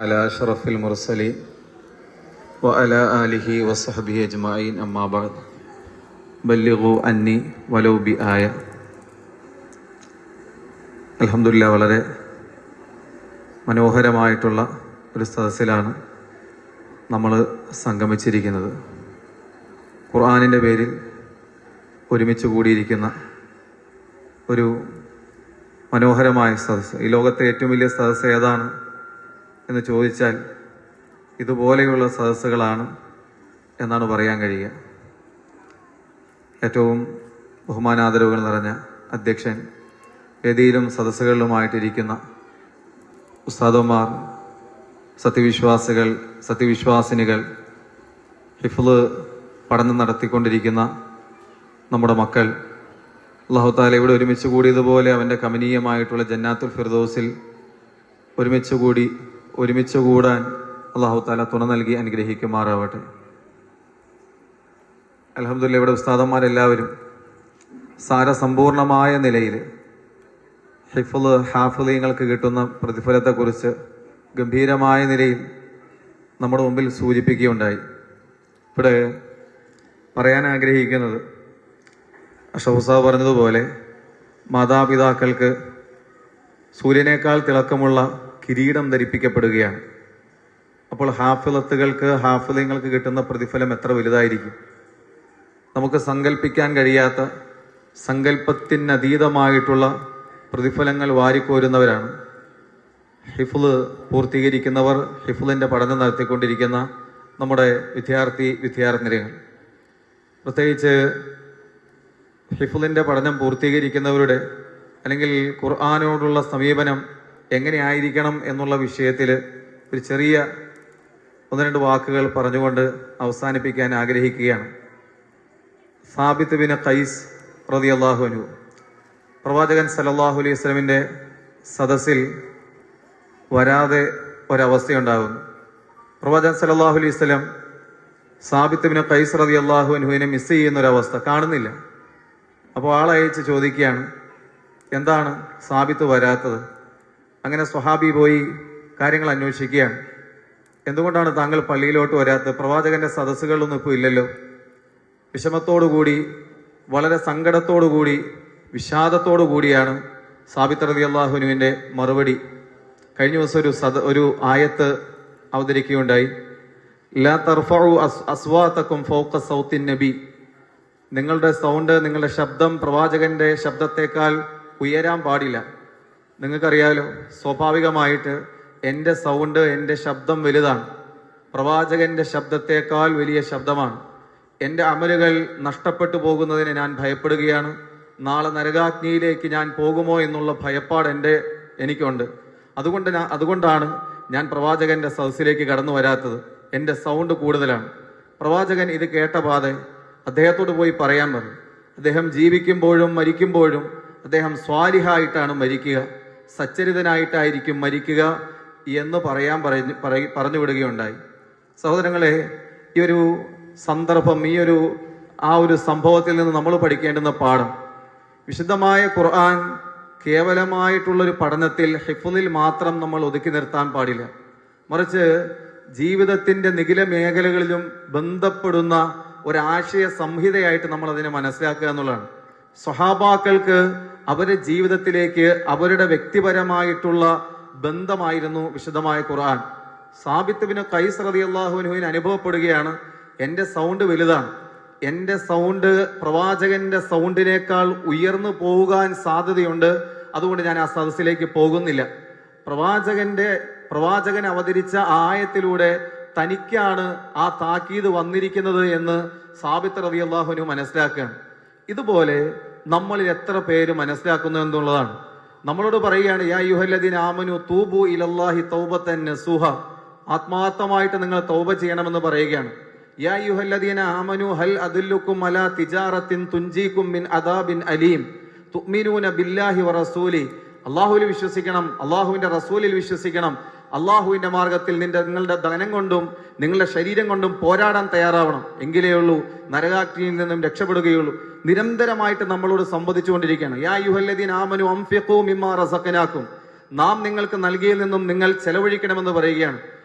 على أشرف المرسلين وعلى آله وصحبه أجمعين أما بعد بلغوا عني ولو بآية. അൽഹംദുലില്ലാഹ്, വളരെ മനോഹരമായിട്ടുള്ള ഒരു സദസ്സിലാണ് നമ്മൾ സംഗമിച്ചിരിക്കുന്നത്. ഖുർആനിൻ്റെ പേരിൽ ഒരുമിച്ച് കൂടിയിരിക്കുന്ന ഒരു മനോഹരമായ സദസ്സ്. ഈ ലോകത്തെ ഏറ്റവും വലിയ സദസ്സ് ഏതാണ് എന്ന് ചോദിച്ചാൽ ഇതുപോലെയുള്ള സദസ്സുകളാണ് എന്നാണ് പറയാൻ കഴിയുക. ഏറ്റവും ബഹുമാനാദരവുകൾ നിറഞ്ഞ അധ്യക്ഷൻ, വേദിയിലും സദസ്സുകളിലുമായിട്ടിരിക്കുന്ന ഉസ്താദുമാർ, സത്യവിശ്വാസികൾ, സത്യവിശ്വാസിനികൾ, ഹിഫ്ള് പഠനം നടത്തിക്കൊണ്ടിരിക്കുന്ന നമ്മുടെ മക്കൾ, അല്ലാഹു തആല ഇവിടെ ഒരുമിച്ച് കൂടിയതുപോലെ അവൻ്റെ കമനീയമായിട്ടുള്ള ജന്നാത്തുൽ ഫിർദൗസിൽ ഒരുമിച്ച് കൂടാൻ അല്ലാഹു തആല തുണ നൽകി അനുഗ്രഹിക്കുമാറാവട്ടെ. അൽഹംദുലില്ലാഹ്, ഇവിടെ ഉസ്താദന്മാരെല്ലാവരും സാരസമ്പൂർണമായ നിലയിൽ ഹിഫ്ള് ഹാഫിളീങ്ങൾക്ക് കിട്ടുന്ന പ്രതിഫലത്തെക്കുറിച്ച് ഗംഭീരമായ നിലയിൽ നമ്മുടെ മുമ്പിൽ സൂചിപ്പിക്കുകയുണ്ടായി. ഇവിടെ പറയാൻ ആഗ്രഹിക്കുന്നത്, അഷ്റഫ് ഉസ്താദ് പറഞ്ഞതുപോലെ മാതാപിതാക്കൾക്ക് സൂര്യനേക്കാൾ തിളക്കമുള്ള കിരീടം ധരിപ്പിക്കപ്പെടുകയാണ്. അപ്പോൾ ഹാഫിളീങ്ങൾക്ക് കിട്ടുന്ന പ്രതിഫലം എത്ര വലുതായിരിക്കും? നമുക്ക് സങ്കല്പിക്കാൻ കഴിയാത്ത, സങ്കല്പത്തിനതീതമായിട്ടുള്ള പ്രതിഫലങ്ങൾ വാരിക്കോരുന്നവരാണ് ഹിഫ്ള് പൂർത്തീകരിക്കുന്നവർ, ഹിഫ്ളിൻ്റെ പഠനം നടത്തിക്കൊണ്ടിരിക്കുന്ന നമ്മുടെ വിദ്യാർത്ഥിനികൾ. പ്രത്യേകിച്ച് ഹിഫ്ളിൻ്റെ പഠനം പൂർത്തീകരിക്കുന്നവരുടെ അല്ലെങ്കിൽ ഖുർആനോടുള്ള സമീപനം എങ്ങനെയായിരിക്കണം എന്നുള്ള വിഷയത്തിൽ ഒരു ചെറിയ 1-2 വാക്കുകൾ പറഞ്ഞുകൊണ്ട് അവസാനിപ്പിക്കാൻ ആഗ്രഹിക്കുകയാണ്. സാബിത്ത് ബിൻ ഖൈസ് റളിയല്ലാഹു അൻഹു പ്രവാചകൻ സല്ലല്ലാഹു അലൈഹി വസല്ലമിൻ്റെ സദസ്സിൽ വരാതെ ഒരവസ്ഥയുണ്ടാകുന്നു. പ്രവാചകൻ സല്ലല്ലാഹു അലൈഹി വസല്ലം സാബിത്ത് ബിൻ ഖൈസ് റളിയല്ലാഹു അൻഹുവിനെ മിസ് ചെയ്യുന്നൊരവസ്ഥ കാണുന്നില്ല. അപ്പോൾ ആളയച്ച് ചോദിക്കുകയാണ്, എന്താണ് സാബിത്ത് വരാത്തത്? അങ്ങനെ സ്വഹാബി പോയി കാര്യങ്ങൾ അന്വേഷിക്കുകയാണ്. എന്തുകൊണ്ടാണ് താങ്കൾ പള്ളിയിലോട്ട് വരാത്തത്? പ്രവാചകന്റെ സദസ്സുകളിലൊന്നും ഇപ്പോൾ ഇല്ലല്ലോ. വിഷമത്തോടുകൂടി, വളരെ സങ്കടത്തോടുകൂടി, വിഷാദത്തോടു കൂടിയാണ് സാബിത്ത് റളിയല്ലാഹു അൻഹുവിൻ്റെ മറുപടി. കഴിഞ്ഞ ദിവസം ഒരു ആയത്ത് അവതരിക്കുകയുണ്ടായി. ലാ തർഫഉ അസ്വാതകും ഫൗഖ സൗത്തിൻ നബി. നിങ്ങളുടെ സൗണ്ട്, നിങ്ങളുടെ ശബ്ദം പ്രവാചകന്റെ ശബ്ദത്തേക്കാൾ ഉയരാൻ പാടില്ല. നിങ്ങൾക്കറിയാലോ, സ്വാഭാവികമായിട്ട് എൻ്റെ സൗണ്ട്, എൻ്റെ ശബ്ദം വലുതാണ്. പ്രവാചകന്റെ ശബ്ദത്തേക്കാൾ വലിയ ശബ്ദമാണ്. എൻ്റെ അമലുകൾ നഷ്ടപ്പെട്ടു പോകുന്നതിന് ഞാൻ ഭയപ്പെടുകയാണ്. നാളെ നരകാഗ്നിയിലേക്ക് ഞാൻ പോകുമോ എന്നുള്ള ഭയപ്പാട് എനിക്കുണ്ട്. അതുകൊണ്ടാണ് ഞാൻ പ്രവാചകന്റെ സദസ്സിലേക്ക് കടന്നു വരാത്തത്. എൻ്റെ സൗണ്ട് കൂടുതലാണ്. പ്രവാചകൻ ഇത് കേട്ട പാടെ അദ്ദേഹത്തോട് പോയി പറയാൻ പറഞ്ഞു. അദ്ദേഹം ജീവിക്കുമ്പോഴും മരിക്കുമ്പോഴും അദ്ദേഹം സ്വാലിഹായിട്ടാണ് മരിക്കുക, സച്ചരിതനായിട്ടായിരിക്കും മരിക്കുക എന്ന് പറഞ്ഞു വിടുകയുണ്ടായി. സഹോദരങ്ങളെ, ഈ ഒരു സന്ദർഭം, ആ ഒരു സംഭവത്തിൽ നിന്ന് നമ്മൾ പഠിക്കേണ്ടുന്ന പാഠം, വിശുദ്ധമായ ഖുർആൻ കേവലമായിട്ടുള്ളൊരു പഠനത്തിൽ, ഹിഫ്ളിൽ മാത്രം നമ്മൾ ഒതുക്കി നിർത്താൻ പാടില്ല. മറിച്ച് ജീവിതത്തിന്റെ നിഖില മേഖലകളിലും ബന്ധപ്പെടുന്ന ഒരാശയ സംഹിതയായിട്ട് നമ്മൾ അതിനെ മനസ്സിലാക്കുക എന്നുള്ളതാണ്. സ്വഹാബാക്കൾക്ക് അവരുടെ ജീവിതത്തിലേക്ക് അവരുടെ വ്യക്തിപരമായിട്ടുള്ള ബന്ധമായിരുന്നു വിശുദ്ധമായ ഖുർആൻ. സാബിത്ത് ബിൻ ഖൈസ് റളിയല്ലാഹു അൻഹുവിന് അനുഭവപ്പെടുകയാണ്, എൻ്റെ സൗണ്ട് വലുതാണ്, എൻ്റെ സൗണ്ട് പ്രവാചകന്റെ സൗണ്ടിനേക്കാൾ ഉയർന്നു പോകാൻ സാധ്യതയുണ്ട്, അതുകൊണ്ട് ഞാൻ ആ സദസ്സിലേക്ക് പോകുന്നില്ല. പ്രവാചകൻ അവതരിച്ച ആയത്തിലൂടെ തനിക്കാണ് ആ താക്കീത് വന്നിരിക്കുന്നത് എന്ന് സാബിത്ത് റളിയല്ലാഹു അൻഹു മനസ്സിലാക്കുകയാണ്. ഇതുപോലെ നമ്മളിൽ എത്ര പേര് മനസ്സിലാക്കുന്നു എന്നുള്ളതാണ്. നമ്മളോട് പറയുകയാണ്, യാ അയ്യുഹല്ലദീന ആമനു തൂബു ഇലല്ലാഹി തൗബതൻ നസൂഹ, ആത്മാർത്ഥമായിട്ട് നിങ്ങൾ തൗബ ചെയ്യണമെന്ന് പറയുകയാണ്. യാ അയ്യുഹല്ലദീന ആമനു ഹൽ അദുല്ലുക്കും അലാ തിജാറത്തിൻ തുൻജീകും മിൻ അദാബിൻ അലീം തുഅ്മിനൂന ബില്ലാഹി വറസൂലി. അല്ലാഹുവിൽ വിശ്വസിക്കണം, അല്ലാഹുവിന്റെ റസൂലിൽ വിശ്വസിക്കണം, അള്ളാഹുവിന്റെ മാർഗത്തിൽ നിങ്ങളുടെ ധനം കൊണ്ടും നിങ്ങളുടെ ശരീരം കൊണ്ടും പോരാടാൻ തയ്യാറാവണം. എങ്കിലേ ഉള്ളൂ നരകാഗ്നിയിൽ നിന്നും രക്ഷപ്പെടുകയുള്ളൂ. നിരന്തരമായിട്ട് നമ്മളോട് സംവദിച്ചുകൊണ്ടിരിക്കുകയാണ്. യാ അയ്യുഹല്ലദീന ആമനു അൻഫിഖൂ മിമ്മാ റസഖനാകും, നാം നിങ്ങൾക്ക് നൽകിയതിൽ നിന്നും നിങ്ങൾ ചെലവഴിക്കണമെന്ന് പറയുകയാണ്.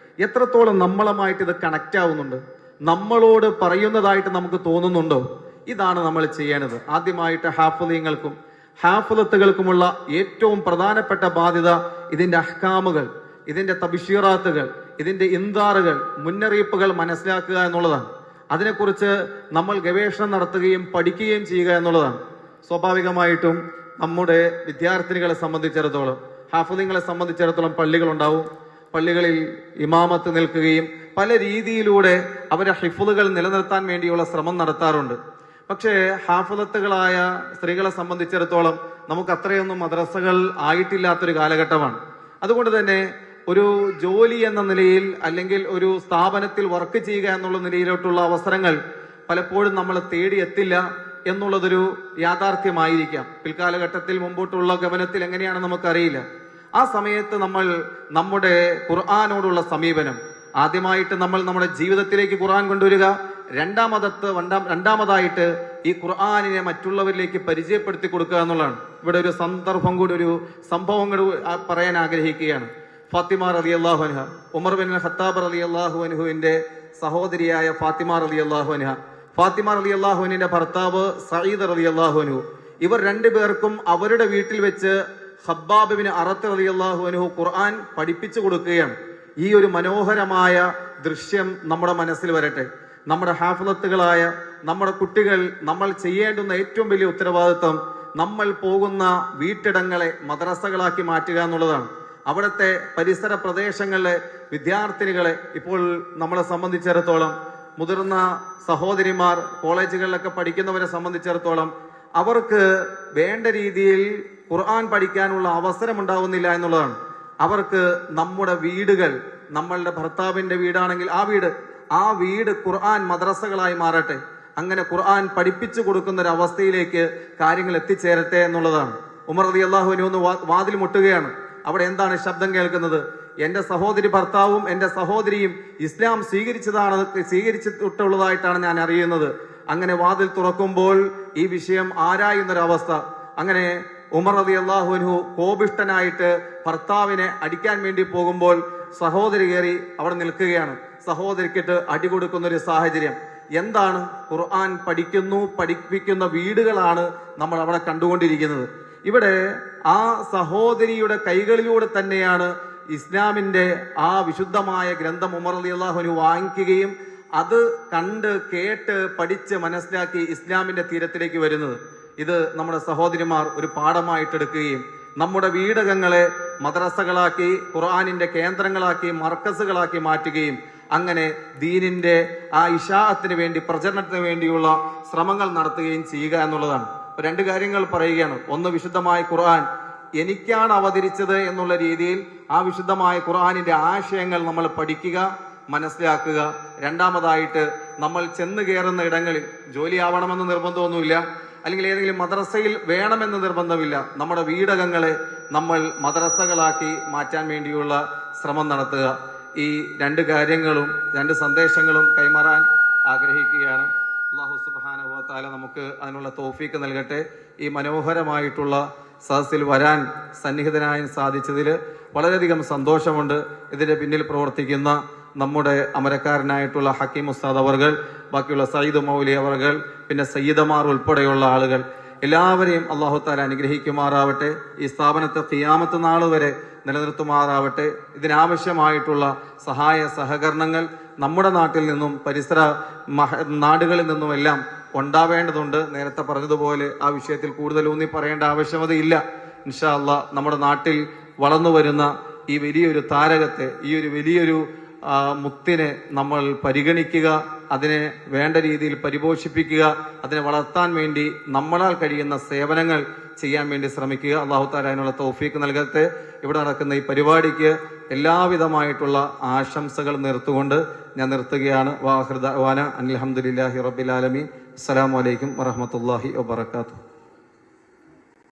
എത്രത്തോളം നമ്മളുമായിട്ട് ഇത് കണക്റ്റ് ആവുന്നുണ്ട്, നമ്മളോട് പറയുന്നതായിട്ട് നമുക്ക് തോന്നുന്നുണ്ടോ? ഇതാണ് നമ്മൾ ചെയ്യേണ്ടത്. ആദ്യമായിട്ട് ഹാഫിളീങ്ങൾക്കും ഹാഫിളത്തുകൾക്കുമുള്ള ഏറ്റവും പ്രധാനപ്പെട്ട ബാധ്യത ഇതിന്റെ അഹ്കാമുകൾ, ഇതിന്റെ തബ്ശീറാത്തുകൾ, ഇതിന്റെ ഇൻദാറുകൾ, മുന്നറിയിപ്പുകൾ മനസ്സിലാക്കുക എന്നുള്ളതാണ്. അതിനെക്കുറിച്ച് നമ്മൾ ഗവേഷണം നടത്തുകയും പഠിക്കുകയും ചെയ്യുക എന്നുള്ളതാണ്. സ്വാഭാവികമായിട്ടും നമ്മുടെ വിദ്യാർത്ഥിനികളെ സംബന്ധിച്ചിടത്തോളം, ഹാഫിളീങ്ങളെ സംബന്ധിച്ചിടത്തോളം പള്ളികളുണ്ടാവും. പള്ളികളിൽ ഇമാമത്ത് നിൽക്കുകയും പല രീതിയിലൂടെ അവരെ ഹിഫ്ളുകൾ നിലനിർത്താൻ വേണ്ടിയുള്ള ശ്രമം നടത്താറുണ്ട്. പക്ഷേ ഹാഫിളത്തുകളായ സ്ത്രീകളെ സംബന്ധിച്ചിടത്തോളം നമുക്ക് അത്രയൊന്നും മദ്രസകൾ ആയിട്ടില്ലാത്തൊരു കാലഘട്ടമാണ്. അതുകൊണ്ട് തന്നെ ഒരു ജോലി എന്ന നിലയിൽ അല്ലെങ്കിൽ ഒരു സ്ഥാപനത്തിൽ വർക്ക് ചെയ്യുക എന്നുള്ള നിലയിലോട്ടുള്ള അവസരങ്ങൾ പലപ്പോഴും നമ്മൾ തേടിയെത്തില്ല എന്നുള്ളതൊരു യാഥാർത്ഥ്യമായിരിക്കാം. പിൽക്കാലഘട്ടത്തിൽ മുമ്പോട്ടുള്ള ഗമനത്തിൽ എങ്ങനെയാണ് നമുക്കറിയില്ല. ആ സമയത്ത് നമ്മൾ നമ്മുടെ ഖുർആനോടുള്ള സമീപനം, ആദ്യമായിട്ട് നമ്മൾ നമ്മുടെ ജീവിതത്തിലേക്ക് ഖുർആൻ കൊണ്ടുവരിക, രണ്ടാമതായിട്ട് ഈ ഖുർആനിനെ മറ്റുള്ളവരിലേക്ക് പരിചയപ്പെടുത്തി കൊടുക്കുക എന്നുള്ളതാണ്. ഇവിടെ ഒരു സന്ദർഭം കൂടി, ഒരു സംഭവം കൂടി പറയാൻ ആഗ്രഹിക്കുകയാണ്. ഫാത്തിമ റളിയല്ലാഹു അൻഹ, ഉമർ ബിൻ ഖത്താബ് റളിയല്ലാഹു അൻഹുവിന്റെ സഹോദരിയായ ഫാത്തിമ റളിയല്ലാഹു അൻഹ, ഫാത്തിമ റളിയല്ലാഹു അൻഹുവിന്റെ ഭർത്താവ് സഈദ് റളിയല്ലാഹു അൻഹു, ഇവർ രണ്ടുപേർക്കും അവരുടെ വീട്ടിൽ വെച്ച് ഖബ്ബാബ് ബിൻ അറത്ത് റളിയല്ലാഹു അൻഹു ഖുർആൻ പഠിപ്പിച്ചു കൊടുക്കുകയാണ്. ഈ ഒരു മനോഹരമായ ദൃശ്യം നമ്മുടെ മനസ്സിൽ വരട്ടെ. നമ്മുടെ ഹാഫിളത്തുകളായ നമ്മുടെ കുട്ടികൾ, നമ്മൾ ചെയ്യേണ്ടുന്ന ഏറ്റവും വലിയ ഉത്തരവാദിത്വം നമ്മൾ പോകുന്ന വീട്ടിടങ്ങളെ മദ്രസകളാക്കി മാറ്റുക എന്നുള്ളതാണ്. അവിടുത്തെ പരിസര പ്രദേശങ്ങളിലെ വിദ്യാർത്ഥിനികളെ, ഇപ്പോൾ നമ്മളെ സംബന്ധിച്ചിടത്തോളം മുതിർന്ന സഹോദരിമാർ കോളേജുകളിലൊക്കെ പഠിക്കുന്നവരെ സംബന്ധിച്ചിടത്തോളം അവർക്ക് വേണ്ട രീതിയിൽ ഖുർആൻ പഠിക്കാനുള്ള അവസരം ഉണ്ടാവുന്നില്ല എന്നുള്ളതാണ്. അവർക്ക് നമ്മുടെ വീടുകൾ, നമ്മളുടെ ഭർത്താവിന്റെ വീടാണെങ്കിൽ ആ വീട് ഖുർആൻ മദ്രസകളായി മാറട്ടെ. അങ്ങനെ ഖുർആൻ പഠിപ്പിച്ചു കൊടുക്കുന്ന ഒരു അവസ്ഥയിലേക്ക് കാര്യങ്ങൾ എത്തിച്ചേരട്ടെ എന്നുള്ളതാണ്. ഉമർ റളിയല്ലാഹു അൻഹു ഒന്ന് വാതിൽ മുട്ടുകയാണ്. അവിടെ എന്താണ് ശബ്ദം കേൾക്കുന്നത്? എന്റെ സഹോദരി ഭർത്താവും എന്റെ സഹോദരിയും ഇസ്ലാം സ്വീകരിച്ചിട്ടുള്ളതായിട്ടാണ് ഞാൻ അറിയുന്നത്. അങ്ങനെ വാതിൽ തുറക്കുമ്പോൾ ഈ വിഷയം ആരായുന്നൊരവസ്ഥ. അങ്ങനെ ഉമർ റളിയല്ലാഹു അൻഹു കോപിഷ്ഠനായിട്ട് ഭർത്താവിനെ അടിക്കാൻ വേണ്ടി പോകുമ്പോൾ സഹോദരി കയറി അവിടെ നിൽക്കുകയാണ്. സഹോദരിക്കിട്ട് അടി കൊടുക്കുന്ന ഒരു സാഹചര്യം. എന്താണ്? ഖുർആൻ പഠിപ്പിക്കുന്ന വീടുകളാണ് നമ്മൾ അവിടെ കണ്ടുകൊണ്ടിരിക്കുന്നത്. ഇവിടെ ആ സഹോദരിയുടെ കൈകളിലൂടെ തന്നെയാണ് ഇസ്ലാമിന്റെ ആ വിശുദ്ധമായ ഗ്രന്ഥം ഉമർ റളിയല്ലാഹു അൻഹു വാങ്ങിക്കുകയും അത് കണ്ട് കേട്ട് പഠിച്ച് മനസ്സിലാക്കി ഇസ്ലാമിന്റെ തീരത്തിലേക്ക് വരുന്നത്. ഇത് നമ്മുടെ സഹോദരിമാർ ഒരു പാഠമായിട്ടെടുക്കുകയും നമ്മുടെ വീടകങ്ങളെ മദ്രസകളാക്കി, ഖുർആനിന്റെ കേന്ദ്രങ്ങളാക്കി, മർക്കസുകളാക്കി മാറ്റുകയും അങ്ങനെ ദീനിന്റെ ആ ഇശാഅത്തിന് വേണ്ടി, പ്രചരണത്തിന് വേണ്ടിയുള്ള ശ്രമങ്ങൾ നടത്തുകയും ചെയ്യുക എന്നുള്ളതാണ്. രണ്ട് കാര്യങ്ങൾ പറയുകയാണ്. ഒന്ന്, വിശുദ്ധമായ ഖുർആൻ എനിക്കാണ് അവതരിച്ചത് എന്നുള്ള രീതിയിൽ ആ വിശുദ്ധമായ ഖുർആനിന്റെ ആശയങ്ങൾ നമ്മൾ പഠിക്കുക, മനസ്സിലാക്കുക. രണ്ടാമതായിട്ട് നമ്മൾ ചെന്ന് കയറുന്ന ഇടങ്ങളിൽ ജോലിയാവണമെന്ന് നിർബന്ധമൊന്നുമില്ല, അല്ലെങ്കിൽ ഏതെങ്കിലും മദ്രസയിൽ വേണമെന്ന് നിർബന്ധമില്ല. നമ്മുടെ വീടകങ്ങളെ നമ്മൾ മദ്രസകളാക്കി മാറ്റാൻ വേണ്ടിയുള്ള ശ്രമം നടത്തുക. ഈ രണ്ട് കാര്യങ്ങളും, രണ്ട് സന്ദേശങ്ങളും കൈമാറാൻ ആഗ്രഹിക്കുകയാണ്. അല്ലാഹു സുബ്ഹാനഹു വ തആല നമുക്ക് അതിനുള്ള തൗഫീക്ക് നൽകട്ടെ. ഈ മനോഹരമായിട്ടുള്ള സദസ്സിൽ വരാൻ സന്നിഹിതനായി സാധിച്ചതിൽ വളരെയധികം സന്തോഷമുണ്ട്. ഇതിന്റെ പിന്നിൽ പ്രവർത്തിക്കുന്ന നമ്മുടെ അമരക്കാരനായിട്ടുള്ള ഹക്കീം ഉസ്താദ് അവർകൾ, ബാക്കിയുള്ള സയ്യിദ് മൗലി അവർകൾ, പിന്നെ സയ്യിദമാർ ഉൾപ്പെടെയുള്ള ആളുകൾ, എല്ലാവരെയും അല്ലാഹു തആല അനുഗ്രഹിക്കുമാറാവട്ടെ. ഈ സ്ഥാപനത്തെ ഖിയാമത്ത് നാൾ വരെ നിലനിർത്തുമാറാവട്ടെ. ഇതിനാവശ്യമായിട്ടുള്ള സഹായ സഹകരണങ്ങൾ നമ്മുടെ നാട്ടിൽ നിന്നും പരിസര നാടുകളിൽ നിന്നുമെല്ലാം ഉണ്ടാവേണ്ടതുണ്ട്. നേരത്തെ പറഞ്ഞതുപോലെ ആ വിഷയത്തിൽ കൂടുതൽ ഊന്നി പറയേണ്ട ആവശ്യമതയില്ല. ഇൻഷാ അല്ലാഹ് നമ്മുടെ നാട്ടിൽ വളർന്നു വരുന്ന ഈ വലിയൊരു താരകത്തെ, ഈ ഒരു വലിയൊരു മുത്തിനെ നമ്മൾ പരിഗണിക്കുക, അതിനെ വേണ്ട രീതിയിൽ പരിപോഷിപ്പിക്കുക, അതിനെ വളർത്താൻ വേണ്ടി നമ്മളാൽ കഴിയുന്ന സേവനങ്ങൾ ചെയ്യാൻ വേണ്ടി ശ്രമിക്കുക. അല്ലാഹു തആല അതിനുള്ള തൗഫീക്ക് നൽകട്ടെ. ഇവിടെ നടക്കുന്ന ഈ പരിപാടിക്ക് എല്ലാവിധമായിട്ടുള്ള ആശംസകൾ നേർത്തുകൊണ്ട് ഞാൻ നിർത്തുകയാണ്. വാഹിർ ദഅ്വാന അൽഹംദുലില്ലാഹി റബ്ബിൽ ആലമീൻ. അസ്സലാമു അലൈക്കും വറഹ്മത്തുള്ളാഹി വബറകാതുഹു.